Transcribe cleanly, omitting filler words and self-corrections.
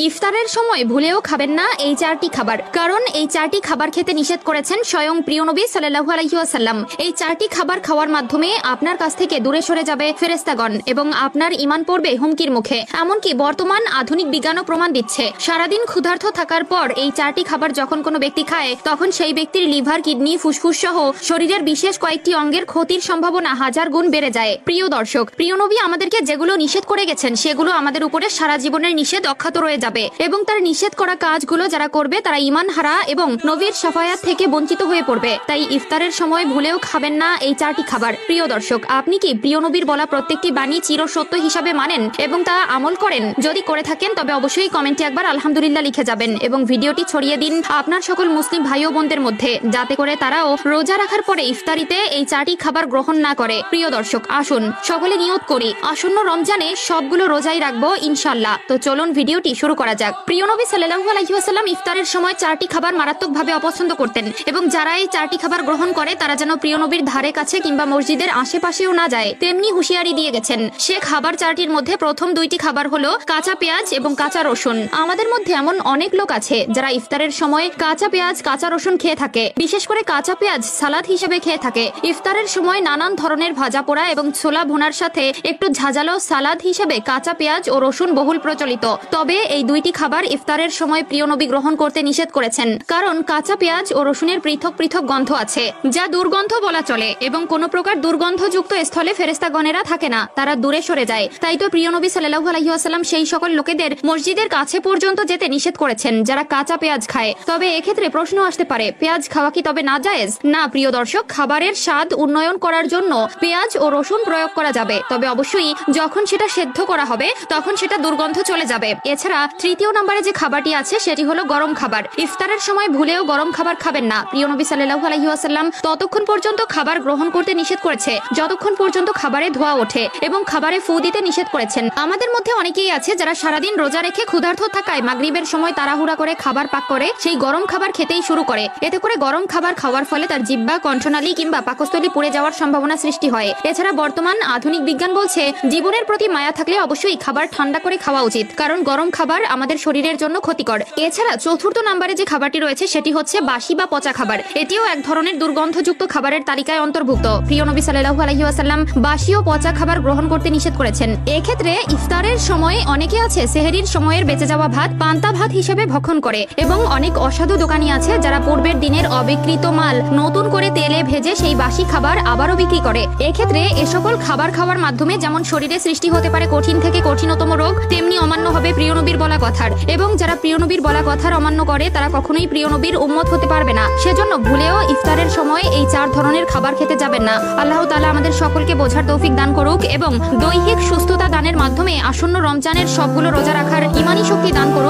ইফতারের সময় ভুলেও খাবেন না এই চারটি খাবার, কারণ এই চারটি খাবার খেতে নিষেধ করেছেন স্বয়ং প্রিয় নবী সাল্লাল্লাহু আলাইহি ওয়াসাল্লাম। এই চারটি খাবার খাওয়ার মাধ্যমে আপনার কাছ থেকে দূরে সরে যাবে ফেরেশতাগণ এবং আপনার ঈমান পড়বে হুমকির মুখে। এমনকি বর্তমান আধুনিক বিজ্ঞানও প্রমাণ দিচ্ছে, সারাদিন ক্ষুধার্ত থাকার পর এই চারটি খাবার যখন কোনো ব্যক্তি খায়, তখন সেই ব্যক্তির লিভার, কিডনি, ফুসফুস সহ শরীরের বিশেষ কয়েকটি অঙ্গের ক্ষতির সম্ভাবনা 1000 গুণ বেড়ে যায়। প্রিয় দর্শক, প্রিয় নবী আমাদেরকে যেগুলো নিষেধ করে গেছেন সেগুলো আমাদের উপরে সারা জীবনের নিষেধ অক্ষত রয়ে যাবে এবং তার নিষেধ করা কাজগুলো যারা করবে তারা ঈমান হারা এবং নবীর শাফায়াত থেকে বঞ্চিত হয়ে পড়বে। তাই ইফতারের সময় ভুলেও খাবেন না এই চারটি খাবার। প্রিয় দর্শক, আপনি কি প্রিয় নবীর বলা প্রত্যেকটি বাণী চিরসত্য হিসাবে মানেন এবং তা আমল করেন? যদি করে থাকেন তবে অবশ্যই কমেন্টে একবার আলহামদুলিল্লাহ লিখে যাবেন এবং ভিডিওটি ছড়িয়ে দিন আপনার সকল মুসলিম ভাই ও বোনদের মধ্যে, যাতে করে তারাও রোজা রাখার পরে ইফতারিতে এই চারটি খাবার গ্রহণ না করে। প্রিয় দর্শক, আসুন সকলে নিয়ত করি আসন্ন রমজানে সবগুলো রোজাই রাখবো ইনশাআল্লাহ। তো চলুন ভিডিওটি শুরু করা যাক। প্রিয় নবী সাল্লাল্লাহু আলাইহি ওয়াসাল্লাম ইফতারের সময় চারটি খাবার মারাত্মকভাবে অপছন্দ করতেন এবং যারা এই চারটি খাবার গ্রহণ করে তারা যেন প্রিয় নবীর ধারে কাছে কিংবা মসজিদের আশেপাশেও না যায় তেমনি হুঁশিয়ারি দিয়ে গেছেন। সে খাবার চারটির মধ্যে প্রথম দুইটি খাবার হলো কাঁচা পেঁয়াজ এবং কাঁচা রসুন। আমাদের মধ্যে এমন অনেক লোক আছে যারা ইফতারের সময় কাঁচা পেঁয়াজ, কাঁচা রসুন খেয়ে থাকে, বিশেষ করে কাঁচা পেঁয়াজ সালাদ হিসেবে খেয়ে থাকে। ইফতারের সময় নানান ধরনের ভাজা পোড়া এবং ছোলা ভুনার সাথে একটু ঝাঁঝালো সালাদ হিসেবে কাঁচা পেঁয়াজ ও রসুন বহুল প্রচলিত। তবে এই দুইটি খাবার ইফতারের সময় প্রিয় নবী গ্রহণ করতে নিষেধ করেছেন, কারণ কাঁচা পেঁয়াজ ও রসুনের পৃথক পৃথক গন্ধ আছে যা দুর্গন্ধ বলা চলে এবং কোনো প্রকার দুর্গন্ধযুক্ত স্থলে ফেরেশতাগণেরা থাকে না, তারা দূরে সরে যায়। তাই তো প্রিয় নবী সাল্লাল্লাহু আলাইহি ওয়াসাল্লাম সেই সকল লোকেদের মসজিদের কাছে পর্যন্ত যেতে নিষেধ করেছেন যারা কাঁচা পেঁয়াজ খায়। তবে এক্ষেত্রে প্রশ্ন আসতে পারে, পেঁয়াজ খাওয়া কি তবে নাজায়েজ? না প্রিয় দর্শক, খাবারের স্বাদ উন্নয়ন করার জন্য পেঁয়াজ ও রসুন প্রয়োগ করা যাবে, তবে অবশ্যই যখন সেটা সেদ্ধ করা হবে তখন সেটা দুর্গন্ধ চলে যাবে। এছাড়া তৃতীয় নম্বরে যে খাবারটি আছে সেটি হলো গরম খাবার। ইফতারের সময় ভুলেও গরম খাবার খাবেন না। প্রিয় নবী সাল্লাল্লাহু আলাইহি ওয়াসাল্লাম ততক্ষণ পর্যন্ত খাবার গ্রহণ করতে নিষেধ করেছে যতক্ষণ পর্যন্ত খাবারে ধোঁয়া ওঠে এবং খাবারে ফু দিতে নিষেধ করেছেন। আমাদের মধ্যে অনেকেই আছে যারা সারাদিন রোজা রেখে ক্ষুধার্ত থাকায় মাগরিবের সময় তাড়াহুড়া করে খাবার পাক করে সেই গরম খাবার খেতেই শুরু করে। এতে করে গরম খাবার খাওয়ার ফলে তার জিহ্বা, কণ্ঠনালী কিংবা পাকস্থলী পুড়ে যাওয়ার সম্ভাবনা সৃষ্টি হয়। এছাড়া বর্তমান আধুনিক বিজ্ঞান বলছে জীবনের প্রতি মায়া থাকলে অবশ্যই খাবার ঠান্ডা করে খাওয়া উচিত, কারণ গরম খাবার আমাদের শরীরের জন্য ক্ষতিকর। এছাড়া চতুর্থ নম্বরে যে খাবারটি রয়েছে সেটি হচ্ছে বাসি বা পচা খাবার। এটিও এক ধরনের দুর্গন্ধযুক্ত খাবারের তালিকায় অন্তর্ভুক্ত। প্রিয় নবী সাল্লাল্লাহু আলাইহি ওয়াসাল্লাম বাসি ও পচা খাবার গ্রহণ করতে নিষেধ করেছেন। এক্ষেত্রে ইফতারের সময় অনেকে আছে সেহরির সময়ের বেঁচে যাওয়া ভাত পান্তা ভাত হিসেবে ভক্ষণ করে এবং অনেক অসাধু দোকানি আছে যারা পূর্বের দিনের অবিকৃত মাল নতুন করে তেলে ভেজে সেই বাসি খাবার আবারও বিক্রি করে। এক্ষেত্রে এ সকল খাবার খাওয়ার মাধ্যমে যেমন শরীরে সৃষ্টি হতে পারে কঠিন থেকে কঠিনতম রোগ, তেমনি অমান্য হবে প্রিয় নবীর বলা কথার এবং যারা প্রিয় নবীর বলা কথার অমান্য করে তারা কখনোই প্রিয় নবীর উম্মত হতে পারবে না। সেজন্য ভুলেও ইফতারের সময় এই চার ধরনের খাবার খেতে যাবেন না। আল্লাহ তাআলা আমাদের সকলকে বোঝার তৌফিক দান করুক এবং দৈহিক সুস্থতা দানের মাধ্যমে আসন্ন রমজানের সবগুলো রোজা রাখার ঈমানী শক্তি দান করুক।